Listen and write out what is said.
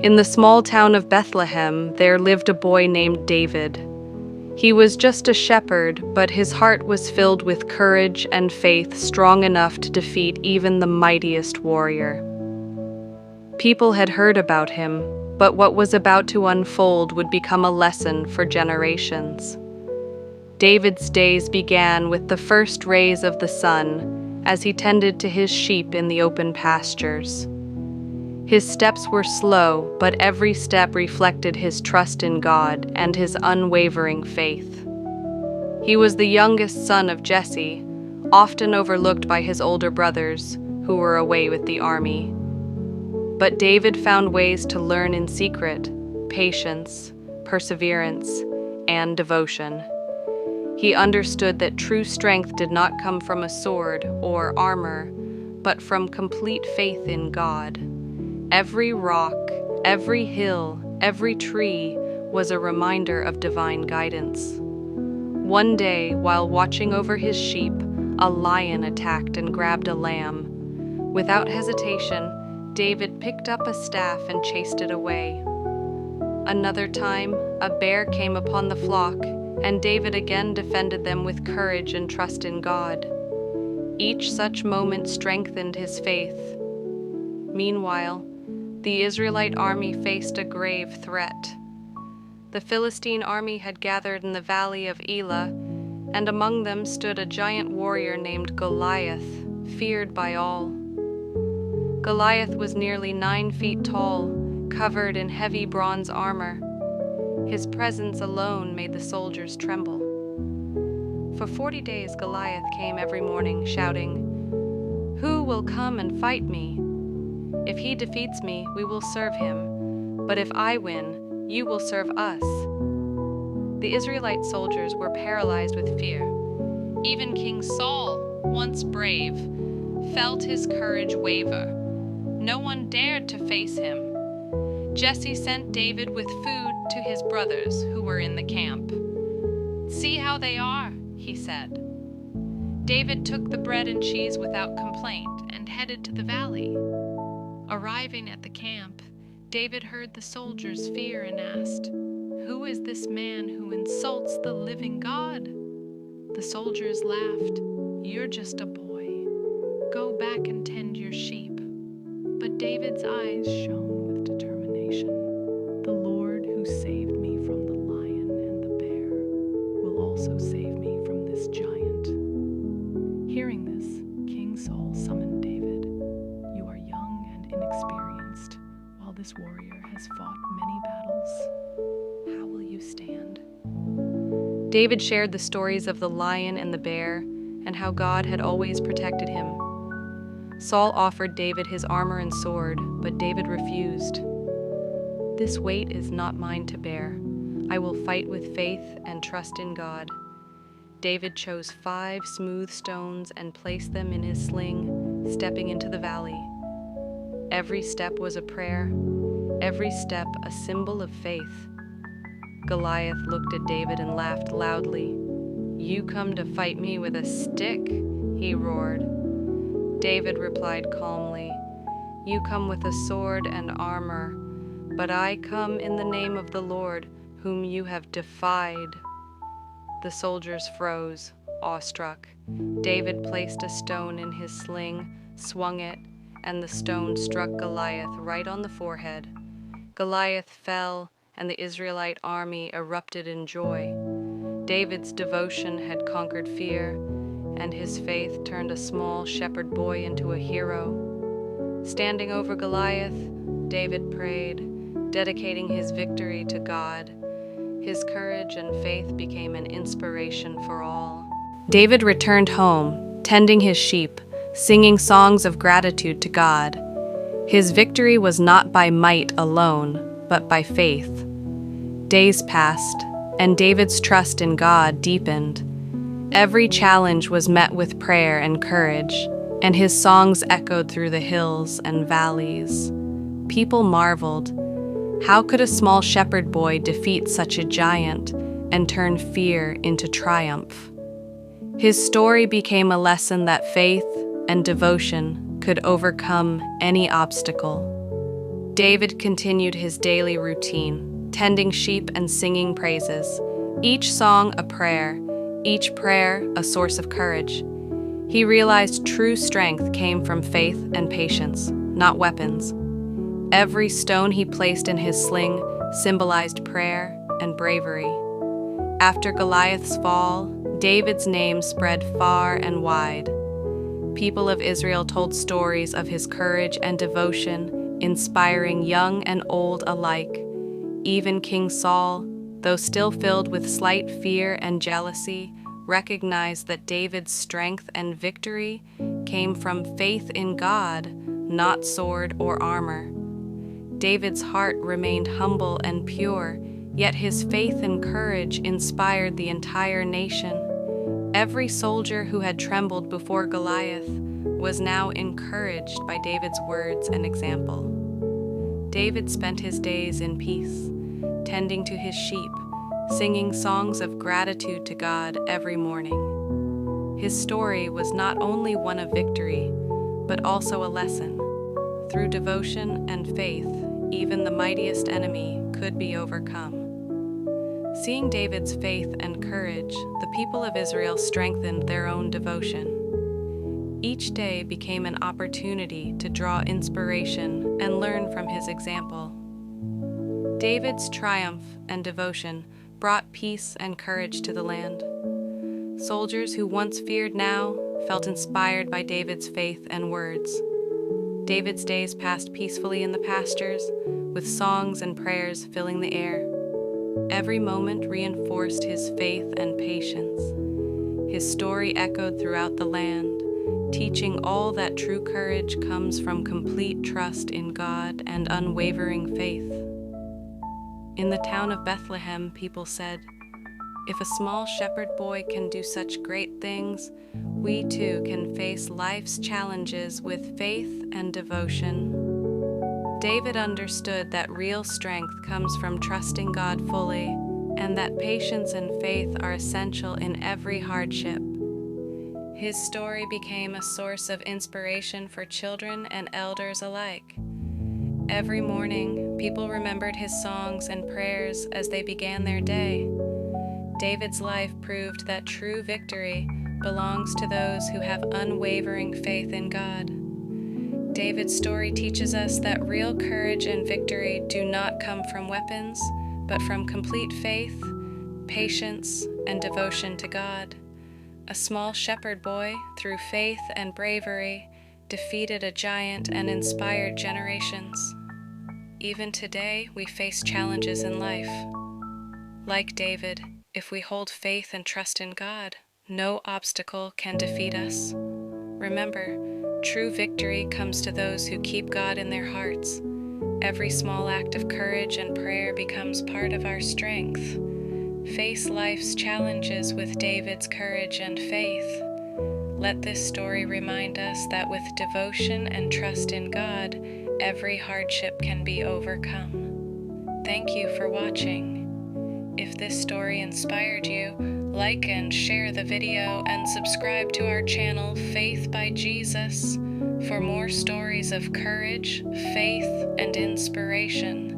In the small town of Bethlehem, there lived a boy named David. He was just a shepherd, but his heart was filled with courage and faith strong enough to defeat even the mightiest warrior. People had heard about him, but what was about to unfold would become a lesson for generations. David's days began with the first rays of the sun as he tended to his sheep in the open pastures. His steps were slow, but every step reflected his trust in God and his unwavering faith. He was the youngest son of Jesse, often overlooked by his older brothers, who were away with the army. But David found ways to learn in secret: patience, perseverance, and devotion. He understood that true strength did not come from a sword or armor, but from complete faith in God. Every rock, every hill, every tree was a reminder of divine guidance. One day, while watching over his sheep, a lion attacked and grabbed a lamb. Without hesitation, David picked up a staff and chased it away. Another time, a bear came upon the flock, and David again defended them with courage and trust in God. Each such moment strengthened his faith. Meanwhile, the Israelite army faced a grave threat. The Philistine army had gathered in the valley of Elah, and among them stood a giant warrior named Goliath, feared by all. Goliath was nearly 9 feet tall, covered in heavy bronze armor. His presence alone made the soldiers tremble. For 40 days Goliath came every morning, shouting, "Who will come and fight me? If he defeats me, we will serve him. But if I win, you will serve us." The Israelite soldiers were paralyzed with fear. Even King Saul, once brave, felt his courage waver. No one dared to face him. Jesse sent David with food to his brothers who were in the camp. "See how they are," he said. David took the bread and cheese without complaint and headed to the valley. Arriving at the camp, David heard the soldiers' fear and asked, "Who is this man who insults the living God?" The soldiers laughed. "You're just a boy. Go back and tend your sheep." But David's eyes shone with determination. "The Lord who saved me from the lion and the bear will also save me from this giant." Hearing this, King Saul summoned David. "You are young and inexperienced, while this warrior has fought many battles. How will you stand?" David shared the stories of the lion and the bear and how God had always protected him. Saul offered David his armor and sword, but David refused. "This weight is not mine to bear. I will fight with faith and trust in God." David chose 5 smooth stones and placed them in his sling, stepping into the valley. Every step was a prayer, every step a symbol of faith. Goliath looked at David and laughed loudly. "You come to fight me with a stick?" he roared. David replied calmly, "You come with a sword and armor, but I come in the name of the Lord, whom you have defied." The soldiers froze, awestruck. David placed a stone in his sling, swung it, and the stone struck Goliath right on the forehead. Goliath fell, and the Israelite army erupted in joy. David's devotion had conquered fear, and his faith turned a small shepherd boy into a hero. Standing over Goliath, David prayed, dedicating his victory to God. His courage and faith became an inspiration for all. David returned home, tending his sheep, singing songs of gratitude to God. His victory was not by might alone, but by faith. Days passed, and David's trust in God deepened. Every challenge was met with prayer and courage, and his songs echoed through the hills and valleys. People marveled. How could a small shepherd boy defeat such a giant and turn fear into triumph? His story became a lesson that faith and devotion could overcome any obstacle. David continued his daily routine, tending sheep and singing praises. Each song a prayer, each prayer a source of courage. He realized true strength came from faith and patience, not weapons. Every stone he placed in his sling symbolized prayer and bravery. After Goliath's fall, David's name spread far and wide. People of Israel told stories of his courage and devotion, inspiring young and old alike. Even King Saul, though still filled with slight fear and jealousy, recognized that David's strength and victory came from faith in God, not sword or armor. David's heart remained humble and pure, yet his faith and courage inspired the entire nation. Every soldier who had trembled before Goliath was now encouraged by David's words and example. David spent his days in peace, tending to his sheep, singing songs of gratitude to God every morning. His story was not only one of victory, but also a lesson. Through devotion and faith, even the mightiest enemy could be overcome. Seeing David's faith and courage, the people of Israel strengthened their own devotion. Each day became an opportunity to draw inspiration and learn from his example. David's triumph and devotion brought peace and courage to the land. Soldiers who once feared now felt inspired by David's faith and words. David's days passed peacefully in the pastures, with songs and prayers filling the air. Every moment reinforced his faith and patience. His story echoed throughout the land, teaching all that true courage comes from complete trust in God and unwavering faith. In the town of Bethlehem, people said, "If a small shepherd boy can do such great things, we too can face life's challenges with faith and devotion." David understood that real strength comes from trusting God fully, and that patience and faith are essential in every hardship. His story became a source of inspiration for children and elders alike. Every morning, people remembered his songs and prayers as they began their day. David's life proved that true victory belongs to those who have unwavering faith in God. David's story teaches us that real courage and victory do not come from weapons, but from complete faith, patience, and devotion to God. A small shepherd boy, through faith and bravery, defeated a giant and inspired generations. Even today, we face challenges in life. Like David, if we hold faith and trust in God, no obstacle can defeat us. Remember, true victory comes to those who keep God in their hearts. Every small act of courage and prayer becomes part of our strength. Face life's challenges with David's courage and faith. Let this story remind us that with devotion and trust in God, every hardship can be overcome. Thank you for watching. If this story inspired you, like and share the video and subscribe to our channel, Faith by Jesus, for more stories of courage, faith, and inspiration.